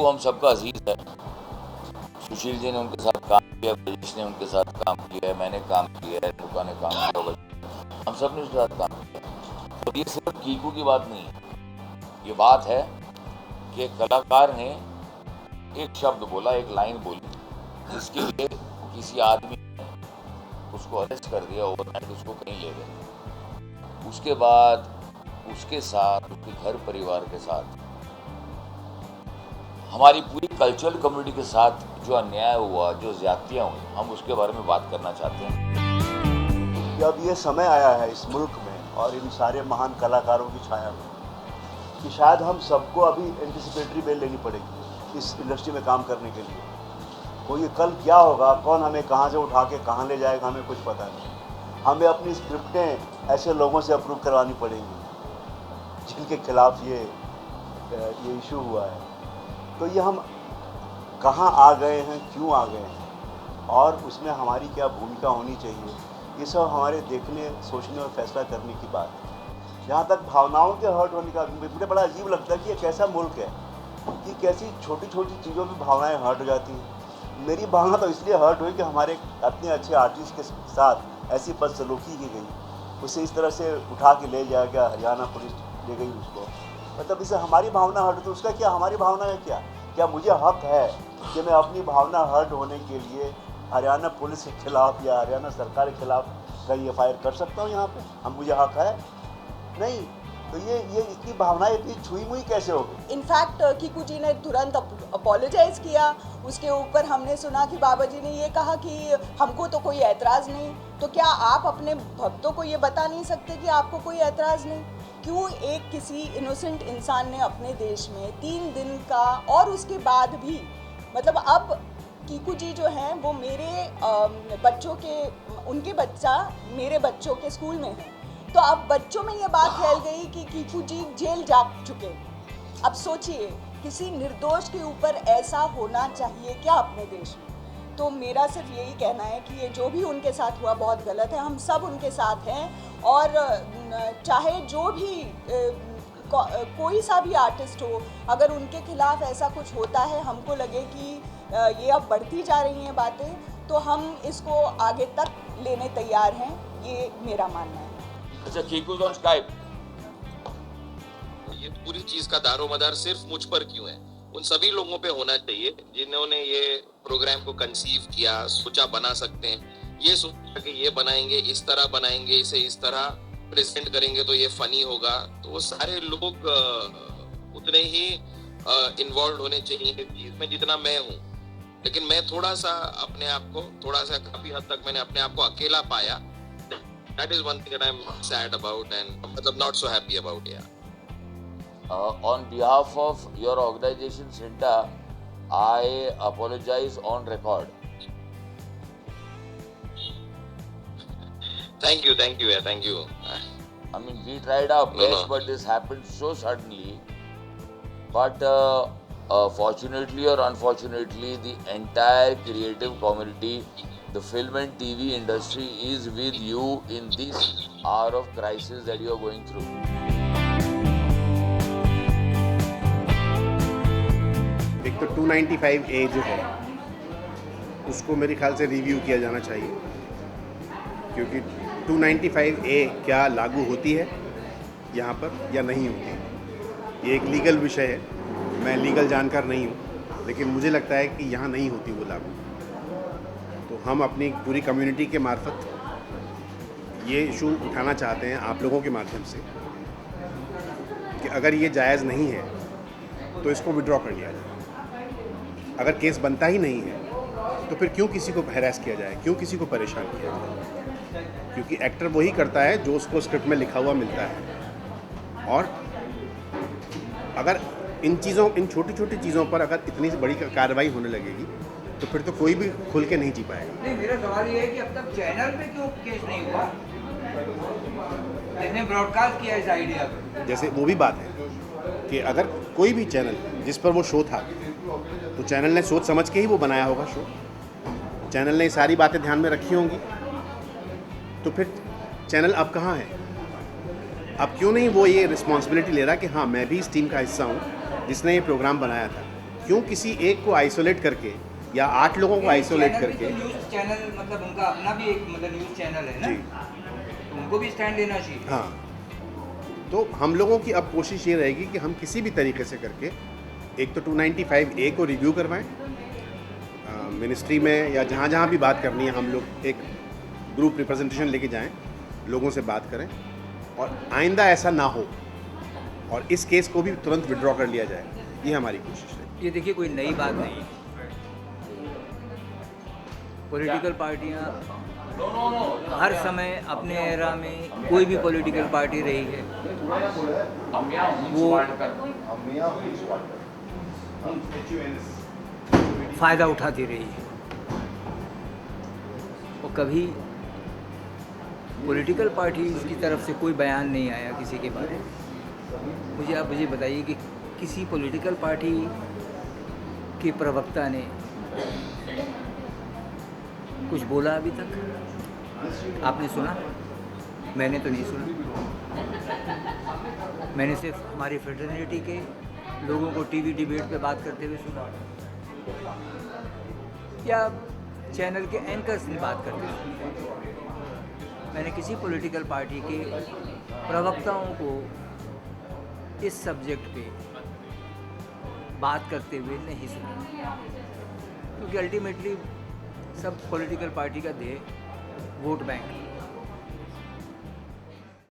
हम सबका अजीज है। सुशील जी ने उनके साथ काम किया, ब्रजेश ने उनके साथ काम किया है, मैंने काम किया है, रुका ने काम किया होगा, हम सब ने उसके साथ काम किया। तो ये सिर्फ कीकू की बात नहीं है, ये बात है कि एक कलाकार ने एक शब्द बोला, एक लाइन बोली, जिसके लिए किसी आदमी ने उसको अरेस्ट कर दिया, ओवरनाइट उसको कहीं ले गए। उसके बाद उसके साथ, उसके घर परिवार के साथ, हमारी पूरी कल्चरल कम्युनिटी के साथ जो अन्याय हुआ, जो ज्यादतियाँ हुई, हम उसके बारे में बात करना चाहते हैं। जब ये समय आया है इस मुल्क में और इन सारे महान कलाकारों की छाया में कि शायद हम सबको अभी एंटिसिपेटरी बेल लेनी पड़ेगी इस इंडस्ट्री में काम करने के लिए। कोई कल क्या होगा, कौन हमें कहाँ से उठा के कहाँ ले जाएगा, हमें कुछ पता नहीं। हमें अपनी स्क्रिप्टें ऐसे लोगों से अप्रूव करवानी पड़ेंगी जिनके खिलाफ ये इशू हुआ है। तो ये हम कहाँ आ गए हैं, क्यों आ गए हैं और उसमें हमारी क्या भूमिका होनी चाहिए, ये सब हमारे देखने, सोचने और फैसला करने की बात है। जहाँ तक भावनाओं के हर्ट होने का, मुझे बड़ा अजीब लगता है कि ये कैसा मुल्क है कि कैसी छोटी छोटी चीज़ों में भावनाएं हर्ट हो जाती हैं। मेरी भावना तो इसलिए हर्ट हुई कि हमारे अपने अच्छे आर्टिस्ट के साथ ऐसी बदसलूकी की गई, उसे इस तरह से उठा के ले जाया गया, हरियाणा पुलिस ले गई उसको। मतलब इससे हमारी भावना हर्ट, तो उसका क्या, हमारी भावना है क्या मुझे हक है कि मैं अपनी भावना हर्ट होने के लिए हरियाणा पुलिस के खिलाफ या हरियाणा सरकार के खिलाफ कहीं एफआईआर कर सकता हूँ? यहाँ पे हम, मुझे हक है? नहीं। तो ये इतनी भावनाएं इतनी छुई मुई कैसे हो गई? इनफैक्ट कीकू जी ने तुरंत अपोलोजाइज किया। उसके ऊपर हमने सुना कि बाबा जी ने ये कहा कि हमको तो कोई ऐतराज़ नहीं। तो क्या आप अपने भक्तों को ये बता नहीं सकते कि आपको कोई ऐतराज़ नहीं? क्यों एक किसी इनोसेंट इंसान ने अपने देश में 3 दिन का, और उसके बाद भी, मतलब अब कीकू जी जो हैं वो मेरे बच्चों के, उनके बच्चा मेरे बच्चों के स्कूल में है, तो अब बच्चों में ये बात फैल गई कि कीकू जी जेल जा चुके। अब सोचिए, किसी निर्दोष के ऊपर ऐसा होना चाहिए क्या अपने देश में? तो मेरा सिर्फ यही कहना है कि ये जो भी उनके साथ हुआ बहुत गलत है। हम सब उनके साथ हैं और चाहे जो भी कोई सा भी आर्टिस्ट हो, अगर उनके खिलाफ ऐसा कुछ होता है, हमको लगे कि ये अब बढ़ती जा रही हैं बातें, तो हम इसको आगे तक लेने तैयार हैं। ये मेरा मानना है। अच्छा, कीकूज ऑन स्काइप। ये पूरी चीज का दारोमदार सिर्फ मुझ पर क्यों है? उन सभी लोगों पे होना चाहिए जिन्होंने ये प्रोग्राम को कंसीव किया, सोचा बना सकते हैं, ये सोचा कि ये बनाएंगे, इस तरह बनाएंगे, इसे इस तरह प्रेजेंट करेंगे तो ये फनी होगा। तो वो सारे लोग उतने ही इन्वॉल्व होने चाहिए इस चीज में जितना मैं हूँ। लेकिन मैं थोड़ा सा अपने आप को, काफी हद तक मैंने अपने आप को अकेला पाया। That is one thing that I'm sad about and not so happy about. On behalf of your organization, Sinta, I apologize on record. Thank you. Thank you. I mean, we tried our best, but this happened so suddenly. But fortunately or unfortunately, the entire creative community, the film and TV industry is with you in this hour of crisis that you are going through. एक तो 295A जो है उसको मेरे ख्याल से review किया जाना चाहिए, क्योंकि 295A क्या लागू होती है यहाँ पर या नहीं होती। ये एक लीगल विषय है, मैं लीगल जानकार नहीं हूँ, लेकिन मुझे लगता है कि यहाँ नहीं होती वो लागू। तो हम अपनी पूरी कम्युनिटी के मार्फत ये इशू उठाना चाहते हैं आप लोगों के माध्यम से कि अगर ये जायज़ नहीं है तो इसको विड्रॉ कर लिया जाए। अगर केस बनता ही नहीं है तो फिर क्यों किसी को हैरेस किया जाए, क्यों किसी को परेशान किया जाए? क्योंकि एक्टर वही करता है जो उसको स्क्रिप्ट में लिखा हुआ मिलता है। और अगर इन छोटी छोटी चीज़ों पर अगर इतनी बड़ी कार्रवाई होने लगेगी तो फिर तो कोई भी खुल के नहीं जी पाएगा। नहीं, मेरा सवाल ये है कि अब तक चैनल पे क्यों केस नहीं हुआ, जिसने ब्रॉडकास्ट किया इस आइडिया पे? जैसे वो भी बात है कि अगर कोई भी चैनल जिस पर वो शो था, तो चैनल ने सोच समझ के ही वो बनाया होगा शो, चैनल ने सारी बातें ध्यान में रखी होंगी, तो फिर चैनल अब कहाँ है? अब क्यों नहीं वो ये रिस्पॉन्सिबिलिटी ले रहा कि हाँ मैं भी इस टीम का हिस्सा हूँ जिसने ये प्रोग्राम बनाया था। क्यों किसी एक को आइसोलेट करके या 8 लोगों को आइसोलेट चैनल भी करके। तो न्यूज़ चैनल मतलब उनका अपना भी एक मतलब न्यूज़ चैनल है ना, जी। तो उनको भी स्टैंड लेना चाहिए। हाँ, तो हम लोगों की अब कोशिश ये रहेगी कि हम किसी भी तरीके से करके एक तो 295A को रिव्यू करवाएं, मिनिस्ट्री में या जहाँ जहाँ भी बात करनी है हम लोग एक ग्रुप रिप्रेजेंटेशन लेके जाएं, लोगों से बात करें और आइंदा ऐसा ना हो और इस केस को भी तुरंत विड्रॉ कर लिया जाए, ये हमारी कोशिश है। ये देखिए कोई नई बात नहीं है। पॉलिटिकल पार्टियां हर समय अपने एरा में कोई भी पॉलिटिकल पार्टी रही है वो फ़ायदा उठाती रही है और कभी पॉलिटिकल पार्टीज़ की तरफ से कोई बयान नहीं आया किसी के बारे में। आप मुझे बताइए कि किसी पॉलिटिकल पार्टी के प्रवक्ता ने कुछ बोला अभी तक? आपने सुना? मैंने तो नहीं सुना। मैंने सिर्फ हमारी फ्रेटर्निटी के लोगों को टीवी डिबेट पे बात करते हुए सुना या चैनल के एंकर्स ने बात करते हुए सुना। मैंने किसी पॉलिटिकल पार्टी के प्रवक्ताओं को इस सब्जेक्ट पे बात करते हुए नहीं सुना, क्योंकि अल्टीमेटली सब पॉलिटिकल पार्टी का ध्येय वोट बैंक है।